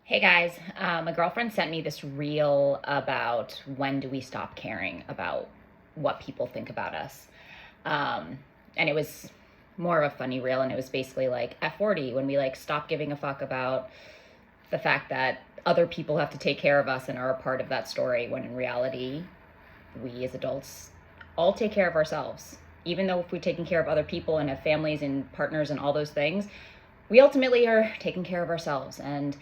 Hey guys, my girlfriend sent me this reel about when do we stop caring about what people think about us. And it was more of a funny reel, and it was basically like at 40 when we like stop giving a fuck about the fact that other people have to take care of us and are a part of that story, when in reality, we as adults all take care of ourselves. Even though if we're taking care of other people and have families and partners and all those things, we ultimately are taking care of ourselves. And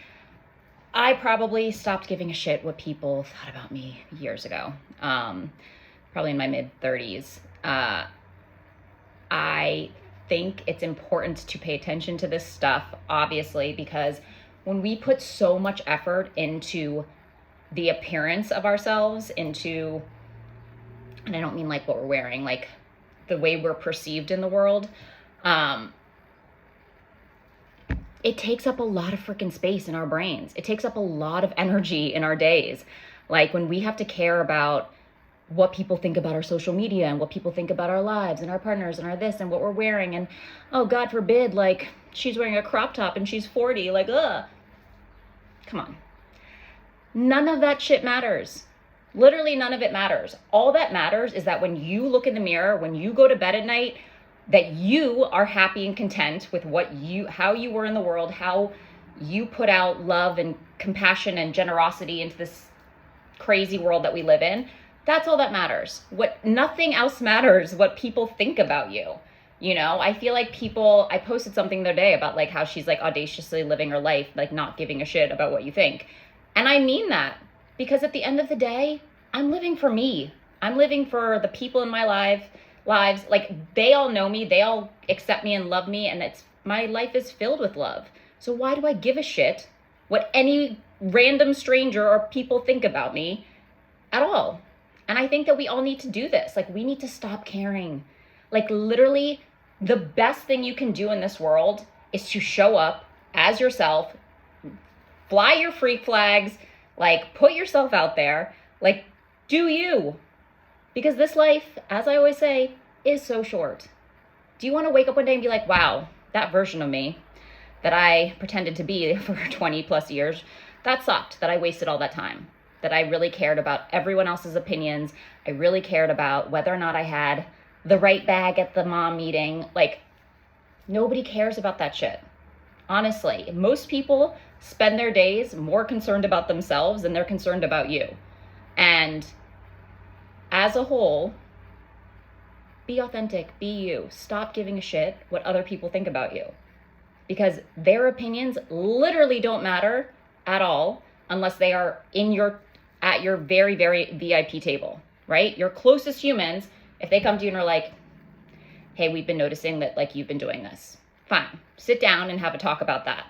I probably stopped giving a shit what people thought about me years ago, probably in my mid 30s. I think it's important to pay attention to this stuff, obviously, because when we put so much effort into the appearance of ourselves, into, and I don't mean like what we're wearing, like the way we're perceived in the world, it takes up a lot of freaking space in our brains. It takes up a lot of energy in our days. Like when we have to care about what people think about our social media and what people think about our lives and our partners and our this and what we're wearing. And oh, God forbid, like she's wearing a crop top and she's 40, like, ugh. Come on. None of that shit matters. Literally none of it matters. All that matters is that when you look in the mirror, when you go to bed at night, that you are happy and content with how you were in the world, how you put out love and compassion and generosity into this crazy world that we live in. That's all that matters. Nothing else matters what people think about you. You know, I feel like I posted something the other day about like how she's like audaciously living her life, like not giving a shit about what you think. And I mean that, because at the end of the day, I'm living for me. I'm living for the people in my lives. Like they all know me, they all accept me and love me, and my life is filled with love. So why do I give a shit what any random stranger or people think about me at all? And I think that we all need to do this. Like we need to stop caring. Like literally the best thing you can do in this world is to show up as yourself, fly your freak flags, like put yourself out there, like do you. Because this life, as I always say, is so short. Do you want to wake up one day and be like, wow, that version of me that I pretended to be for 20 plus years, that sucked, that I wasted all that time, that I really cared about everyone else's opinions. I really cared about whether or not I had the right bag at the mom meeting. Like, nobody cares about that shit. Honestly, most people spend their days more concerned about themselves than they're concerned about you. And as a whole, be authentic, be you. Stop giving a shit what other people think about you. Because their opinions literally don't matter at all unless they are at your very, very VIP table, right? Your closest humans, if they come to you and are like, hey, we've been noticing that like you've been doing this. Fine, sit down and have a talk about that.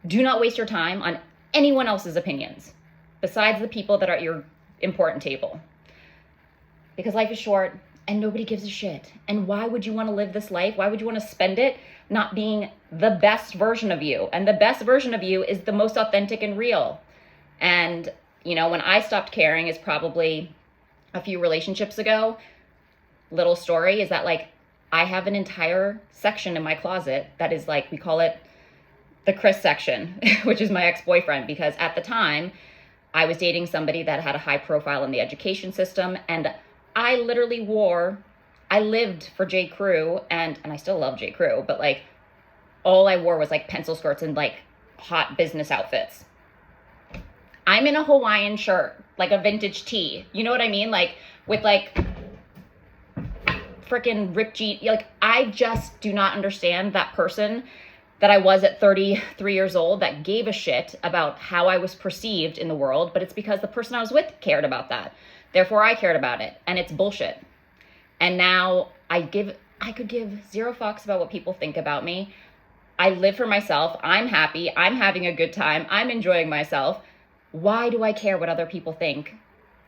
Do not waste your time on anyone else's opinions besides the people that are at your important table. Because life is short and nobody gives a shit. And why would you want to live this life? Why would you want to spend it not being the best version of you? And the best version of you is the most authentic and real. And, you know, when I stopped caring is probably a few relationships ago. Little story is that like I have an entire section in my closet that is like, we call it the Chris section, which is my ex-boyfriend, because at the time I was dating somebody that had a high profile in the education system, and I lived for J. Crew, and I still love J. Crew, but like all I wore was like pencil skirts and like hot business outfits. I'm in a Hawaiian shirt, like a vintage tee. You know what I mean? Like with like freaking ripped jeans. Like I just do not understand that person that I was at 33 years old that gave a shit about how I was perceived in the world, but it's because the person I was with cared about that. Therefore, I cared about it, and it's bullshit. And now I could give zero fucks about what people think about me. I live for myself. I'm happy. I'm having a good time. I'm enjoying myself. Why do I care what other people think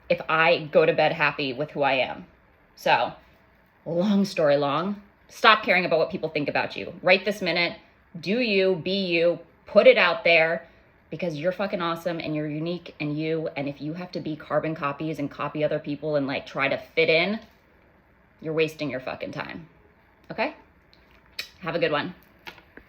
if I go to bed happy with who I am? So, long story long, stop caring about what people think about you. Right this minute, do you, be you, put it out there. Because you're fucking awesome and you're unique and you, and if you have to be carbon copies and copy other people and like try to fit in, you're wasting your fucking time. Okay? Have a good one.